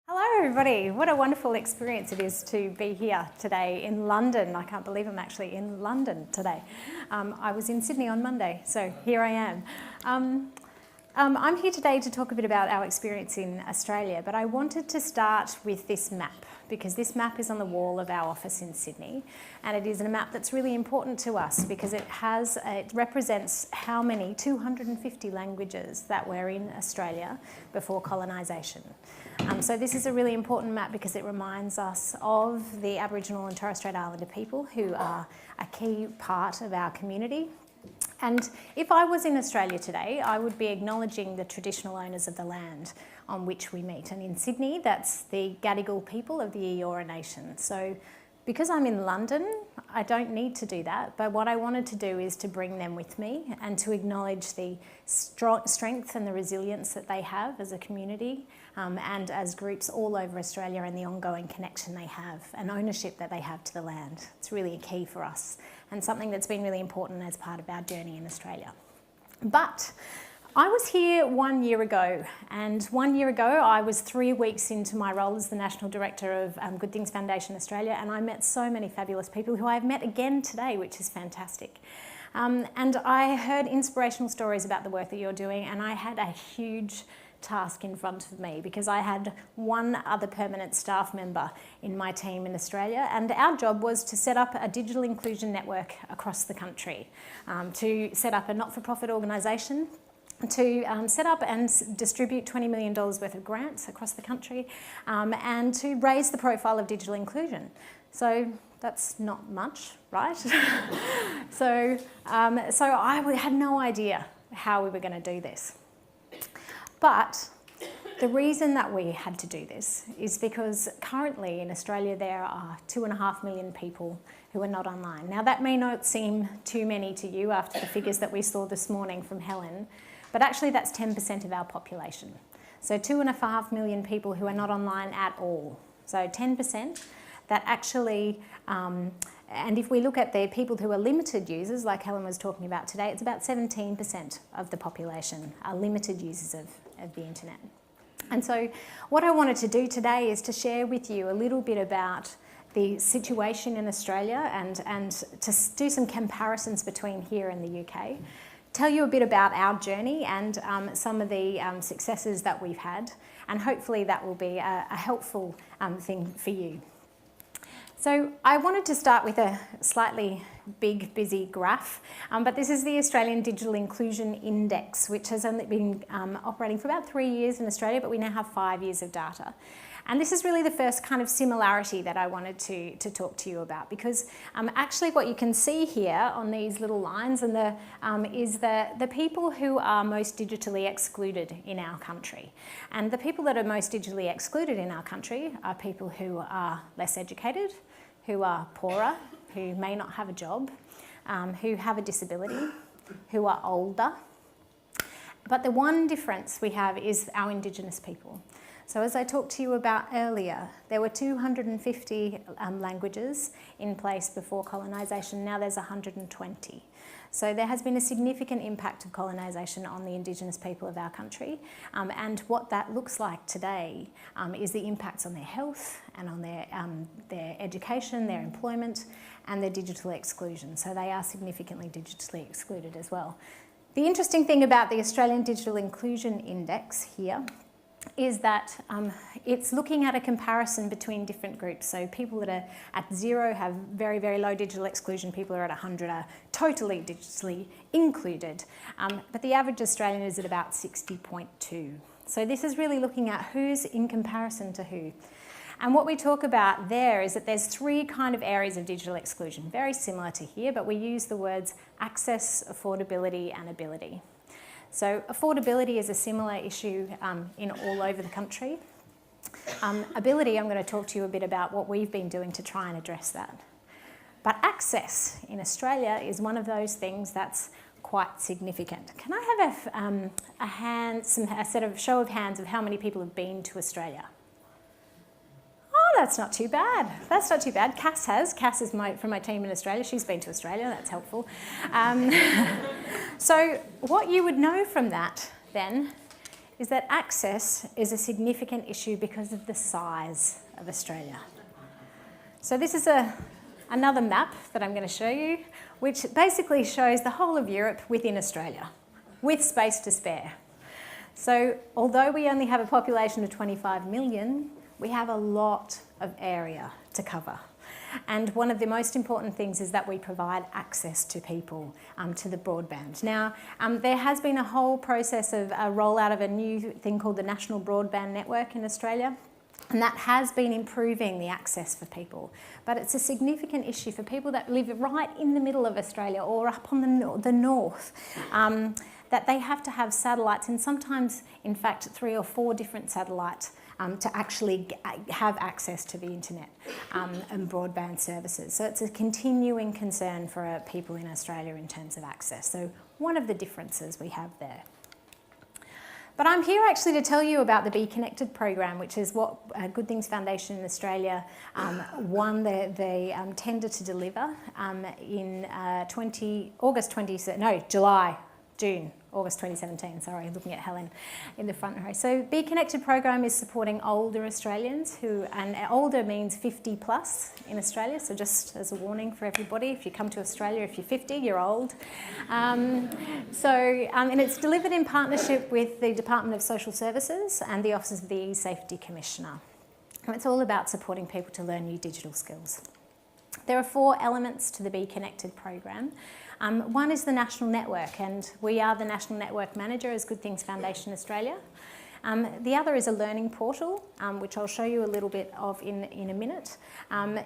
Hello everybody, what a wonderful experience it is to be here today in London. I can't believe I'm actually in London today. I was in Sydney on Monday, so here I am. I'm here today to talk a bit about our experience in Australia, but I wanted to start with this map because this map is on the wall of our office in Sydney, and it is a map that's really important to us because it represents how many 250 languages that were in Australia before colonisation. So this is a really important map because it reminds us of the Aboriginal and Torres Strait Islander people who are a key part of our community. And if I was in Australia today, I would be acknowledging the traditional owners of the land on which we meet. And in Sydney, that's the Gadigal people of the Eora Nation. So because I'm in London, I don't need to do that. But what I wanted to do is to bring them with me and to acknowledge the strength and the resilience that they have as a community and as groups all over Australia, and the ongoing connection they have and ownership that they have to the land. It's really a key for us and something that's been really important as part of our journey in Australia. But I was here 1 year ago, and 1 year ago I was 3 weeks into my role as the National Director of Good Things Foundation Australia, and I met so many fabulous people who I've met again today, which is fantastic. And I heard inspirational stories about the work that you're doing, and I had a huge task in front of me because I had one other permanent staff member in my team in Australia, and our job was to set up a digital inclusion network across the country, to set up a not-for-profit organisation, to set up and distribute $20 million worth of grants across the country, and to raise the profile of digital inclusion. So that's not much, right? So I had no idea how we were going to do this. But the reason that we had to do this is because currently in Australia there are 2.5 million people who are not online. Now that may not seem too many to you after the figures that we saw this morning from Helen, but actually that's 10% of our population. So 2.5 million people who are not online at all. So 10% that actually, and if we look at the people who are limited users, like Helen was talking about today, it's about 17% of the population are limited users of the internet. And so what I wanted to do today is to share with you a little bit about the situation in Australia and to do some comparisons between here and the UK. Tell you a bit about our journey and some of the successes that we've had, and hopefully that will be a helpful thing for you. So I wanted to start with a slightly big, busy graph, but this is the Australian Digital Inclusion Index, which has only been operating for about 3 years in Australia, but we now have 5 years of data. And this is really the first kind of similarity that I wanted to talk to you about, because actually what you can see here on these little lines and is the people who are most digitally excluded in our country. And the people that are most digitally excluded in our country are people who are less educated, who are poorer, who may not have a job, who have a disability, who are older. But the one difference we have is our Indigenous people. So as I talked to you about earlier, there were 250 languages in place before colonisation. Now there's 120. So there has been a significant impact of colonisation on the Indigenous people of our country. And what that looks like today is the impacts on their health and on their education, their employment, and their digital exclusion. So they are significantly digitally excluded as well. The interesting thing about the Australian Digital Inclusion Index here is that it's looking at a comparison between different groups. So people that are at 0 have very, very low digital exclusion. People who are at 100 are totally digitally included. But the average Australian is at about 60.2. So this is really looking at who's in comparison to who. And what we talk about there is that there's 3 kind of areas of digital exclusion, very similar to here, but we use the words access, affordability, and ability. So affordability is a similar issue in all over the country. Ability, I'm going to talk to you a bit about what we've been doing to try and address that. But access in Australia is one of those things that's quite significant. Can I have a set of show of hands of how many people have been to Australia? Oh, that's not too bad. That's not too bad. Cass has. Cass is from my team in Australia. She's been to Australia. That's helpful. So what you would know from that then is that access is a significant issue because of the size of Australia. So this is another map that I'm going to show you, which basically shows the whole of Europe within Australia, with space to spare. So although we only have a population of 25 million, we have a lot of area to cover. And one of the most important things is that we provide access to people to the broadband. Now, there has been a whole process of a rollout of a new thing called the National Broadband Network in Australia, and that has been improving the access for people. But it's a significant issue for people that live right in the middle of Australia or up on the north, that they have to have satellites, and sometimes, in fact, 3 or 4 different satellites to actually have access to the internet and broadband services. So it's a continuing concern for people in Australia in terms of access. So one of the differences we have there. But I'm here actually to tell you about the Bconnected program, which is what Good Things Foundation in Australia won the tender to deliver in August 2017, sorry, looking at Helen in the front row. So Bconnected program is supporting older Australians and older means 50 plus in Australia, so just as a warning for everybody, if you come to Australia, if you're 50, you're old. And it's delivered in partnership with the Department of Social Services and the Office of the E-Safety Commissioner. And it's all about supporting people to learn new digital skills. There are 4 elements to the Bconnected program. One is the national network, and we are the national network manager as Good Things Foundation Australia. The other is a learning portal, which I'll show you a little bit of in a minute.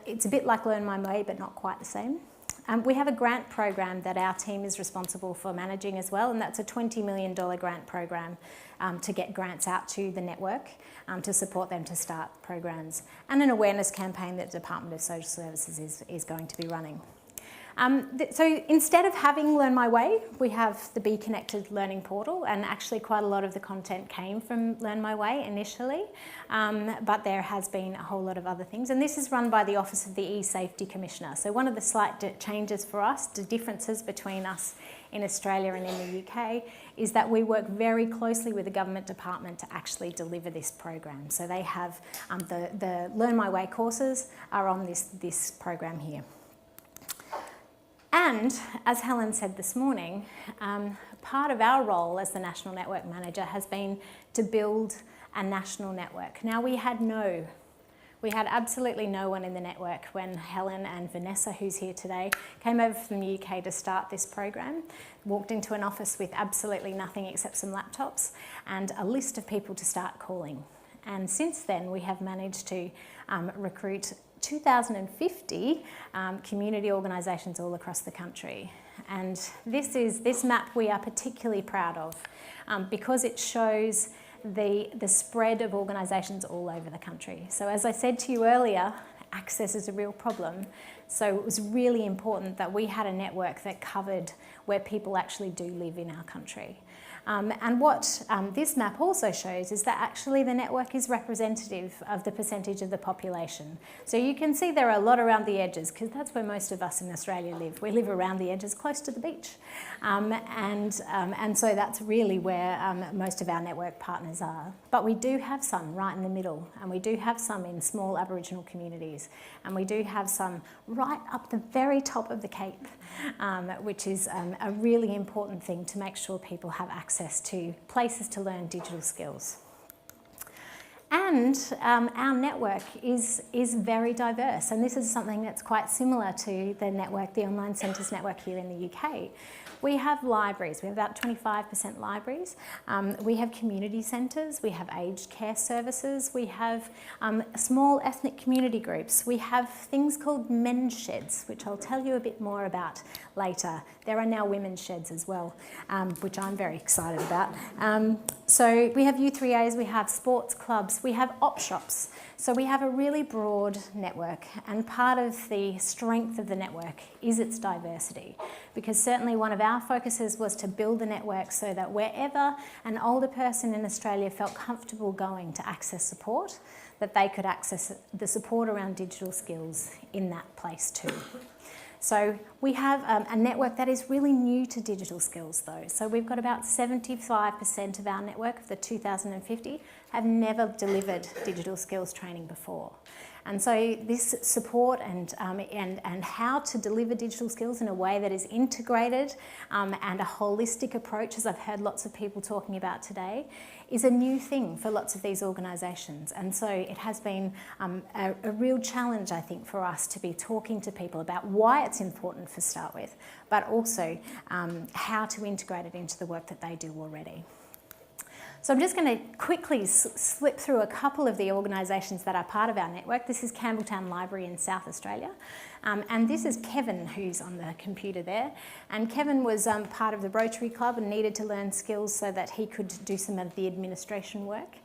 It's a bit like Learn My Way, but not quite the same. We have a grant program that our team is responsible for managing as well, and that's a $20 million grant program to get grants out to the network to support them to start programs, and an awareness campaign that the Department of Social Services is going to be running. So instead of having Learn My Way, we have the Bconnected learning portal, and actually quite a lot of the content came from Learn My Way initially, but there has been a whole lot of other things. And this is run by the Office of the E-Safety Commissioner. So one of the slight changes for us, the differences between us in Australia and in the UK, is that we work very closely with the government department to actually deliver this program. So they have the Learn My Way courses are on this program here. And, as Helen said this morning, part of our role as the National Network Manager has been to build a national network. Now, we had absolutely no one in the network when Helen and Vanessa, who's here today, came over from the UK to start this program, walked into an office with absolutely nothing except some laptops and a list of people to start calling. And since then, we have managed to recruit 2,050 community organisations all across the country. And this map we are particularly proud of because it shows the spread of organisations all over the country. So as I said to you earlier, access is a real problem. So it was really important that we had a network that covered where people actually do live in our country. And what this map also shows is that actually the network is representative of the percentage of the population. So you can see there are a lot around the edges, because that's where most of us in Australia live. We live around the edges, close to the beach. And so that's really where most of our network partners are. But we do have some right in the middle, and we do have some in small Aboriginal communities, and we do have some right up the very top of the Cape, which is a really important thing to make sure people have access to places to learn digital skills. And our network is very diverse, and this is something that's quite similar to the network, the Online Centres network here in the UK. We have libraries. We have about 25% libraries. We have community centres. We have aged care services. We have small ethnic community groups. We have things called men's sheds, which I'll tell you a bit more about later. There are now women's sheds as well, which I'm very excited about. So we have U3As, we have sports clubs, we have op shops. So we have a really broad network, and part of the strength of the network is its diversity, because certainly one of our focuses was to build the network so that wherever an older person in Australia felt comfortable going to access support, that they could access the support around digital skills in that place too. So we have a network that is really new to digital skills though. So we've got about 75% of our network of the 2,050 have never delivered digital skills training before. And so this support and how to deliver digital skills in a way that is integrated and a holistic approach, as I've heard lots of people talking about today, is a new thing for lots of these organisations. And so it has been a real challenge, I think, for us to be talking to people about why it's important to start with, but also how to integrate it into the work that they do already. So I'm just going to quickly slip through a couple of the organisations that are part of our network. This is Campbelltown Library in South Australia. And this is Kevin, who's on the computer there. And Kevin was part of the Rotary Club and needed to learn skills so that he could do some of the administration work.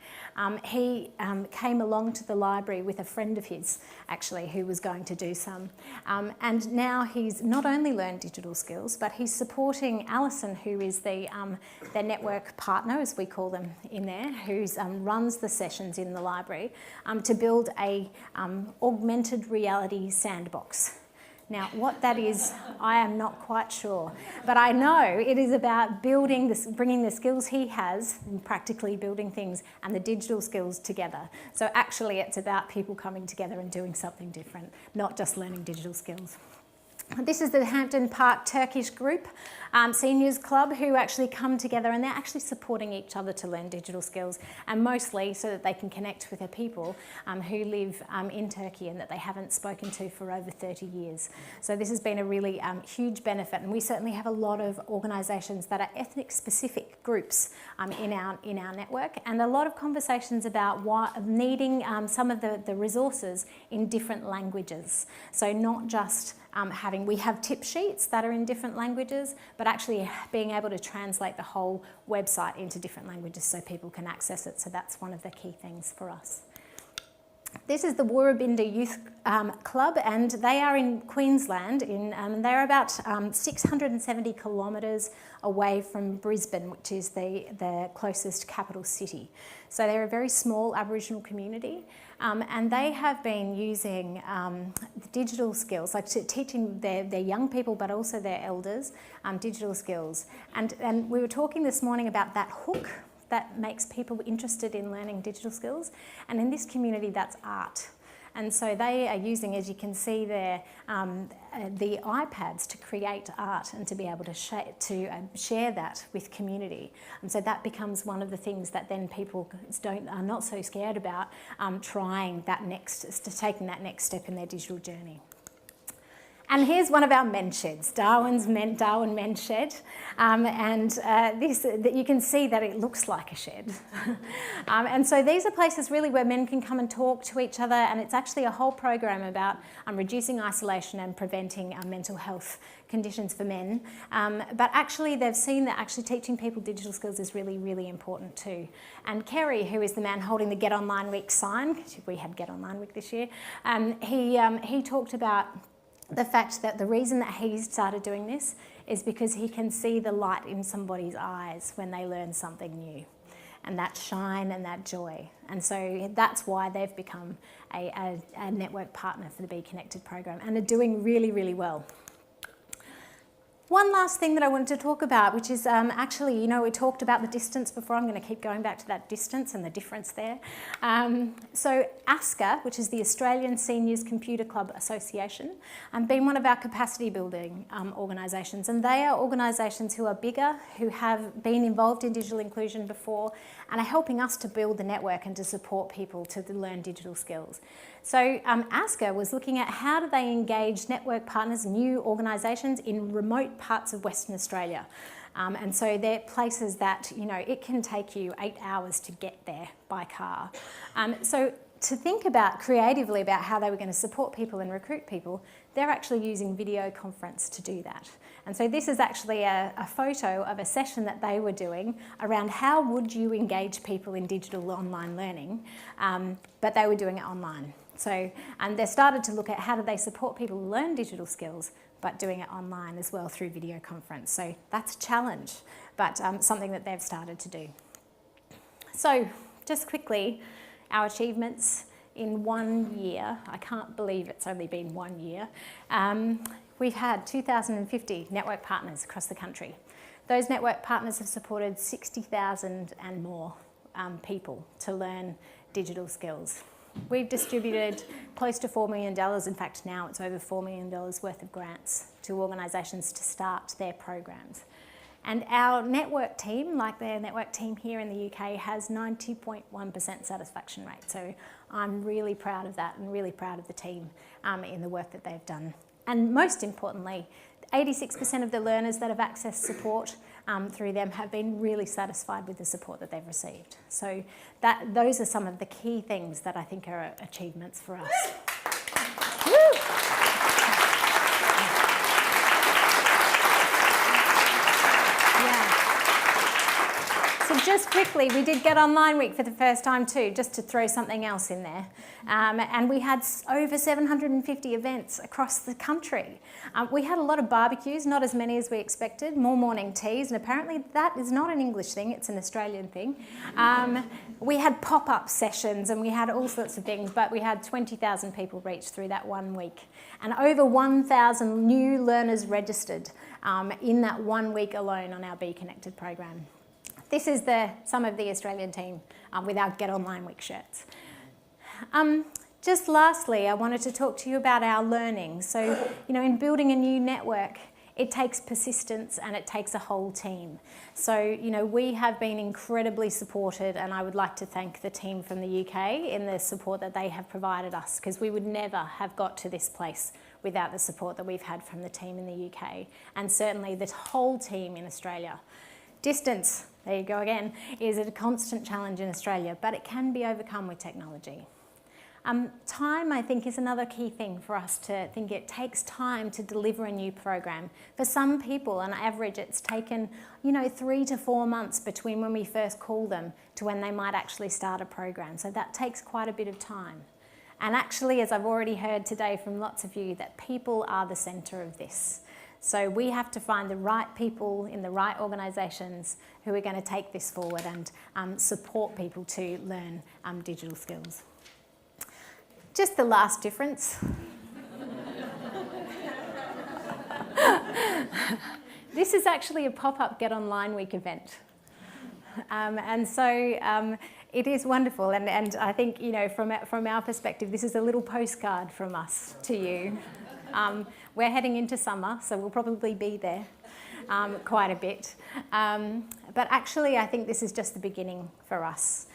He came along to the library with a friend of his, actually, who was going to do some. And now he's not only learned digital skills, but he's supporting Alison, who is their network partner, as we call them in there, who runs the sessions in the library, to build a augmented reality sandbox. Now, what that is, I am not quite sure, but I know it is about bringing the skills he has, and practically building things, and the digital skills together. So actually, it's about people coming together and doing something different, not just learning digital skills. This is the Hampton Park Turkish Group Seniors Club, who actually come together and they're actually supporting each other to learn digital skills, and mostly so that they can connect with their people who live in Turkey and that they haven't spoken to for over 30 years. So this has been a really huge benefit, and we certainly have a lot of organisations that are ethnic-specific groups in our network, and a lot of conversations about needing some of the resources in different languages. So not just we have tip sheets that are in different languages, but actually being able to translate the whole website into different languages so people can access it. So that's one of the key things for us. This is the Woorabinda Youth Club, and they are in Queensland. They're about 670 kilometres away from Brisbane, which is the closest capital city. So they're a very small Aboriginal community, and they have been using digital skills, like teaching their young people, but also their elders, digital skills. And we were talking this morning about that hook that makes people interested in learning digital skills. And in this community, that's art. And so they are using, as you can see there, the iPads to create art and to be able to share that with community. And so that becomes one of the things that then people are not so scared about taking that next step in their digital journey. And here's one of our men's sheds, Darwin Men's Shed. You can see that it looks like a shed. And so these are places really where men can come and talk to each other, and it's actually a whole program about reducing isolation and preventing mental health conditions for men. But actually they've seen that actually teaching people digital skills is really, really important too. And Kerry, who is the man holding the Get Online Week sign, because we had Get Online Week this year, he talked about the fact that the reason that he started doing this is because he can see the light in somebody's eyes when they learn something new, and that shine and that joy. And so that's why they've become a network partner for the Bconnected program and are doing really, really well. One last thing that I wanted to talk about, which is actually, we talked about the distance before. I'm going to keep going back to that distance and the difference there. So ASCA, which is the Australian Seniors Computer Club Association, been one of our capacity building organisations, and they are organisations who are bigger, who have been involved in digital inclusion before, and are helping us to build the network and to support people to learn digital skills. So ASCA was looking at how do they engage network partners, new organisations in remote parts of Western Australia. And so they're places that, it can take you 8 hours to get there by car. So to think about creatively about how they were going to support people and recruit people, they're actually using video conference to do that. And so this is actually a photo of a session that they were doing around how would you engage people in digital online learning, but they were doing it online. So, and they started to look at how do they support people to learn digital skills, but doing it online as well through video conference. So that's a challenge, but something that they've started to do. So just quickly, our achievements. in 1 year, I can't believe it's only been 1 year, we've had 2,050 network partners across the country. Those network partners have supported 60,000 and more people to learn digital skills. We've distributed close to $4 million, in fact now it's over $4 million worth of grants to organisations to start their programs. And our network team, like the network team here in the UK, has 90.1% satisfaction rate. So I'm really proud of that and really proud of the team in the work that they've done. And most importantly, 86% of the learners that have accessed support through them have been really satisfied with the support that they've received. So those are some of the key things that I think are achievements for us. Woo! So just quickly, we did Get Online Week for the first time too, just to throw something else in there. And we had over 750 events across the country. We had a lot of barbecues, not as many as we expected, more morning teas, and apparently that is not an English thing, it's an Australian thing. We had pop-up sessions and we had all sorts of things, but we had 20,000 people reach through that 1 week. And over 1,000 new learners registered in that 1 week alone on our Bconnected program. This is some of the Australian team with our Get Online Week shirts. Just lastly, I wanted to talk to you about our learning. So, in building a new network, it takes persistence and it takes a whole team. So, we have been incredibly supported, and I would like to thank the team from the UK in the support that they have provided us, because we would never have got to this place without the support that we've had from the team in the UK, and certainly the whole team in Australia. Distance, there you go again, is a constant challenge in Australia, but it can be overcome with technology. Time, I think, is another key thing for us to think. It takes time to deliver a new program. For some people, on average, it's taken 3 to 4 months between when we first call them to when they might actually start a program. So that takes quite a bit of time. And actually, as I've already heard today from lots of you, that people are the centre of this. So we have to find the right people in the right organisations who are going to take this forward and support people to learn digital skills. Just the last difference. This is actually a pop-up Get Online Week event. And so it is wonderful. And I think, from our perspective, this is a little postcard from us to you. We're heading into summer, so we'll probably be there quite a bit. But actually, I think this is just the beginning for us.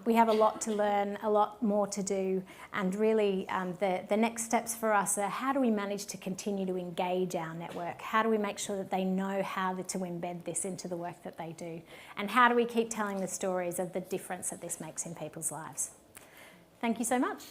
We have a lot to learn, a lot more to do, and really the next steps for us are how do we manage to continue to engage our network? How do we make sure that they know how to embed this into the work that they do? And how do we keep telling the stories of the difference that this makes in people's lives? Thank you so much.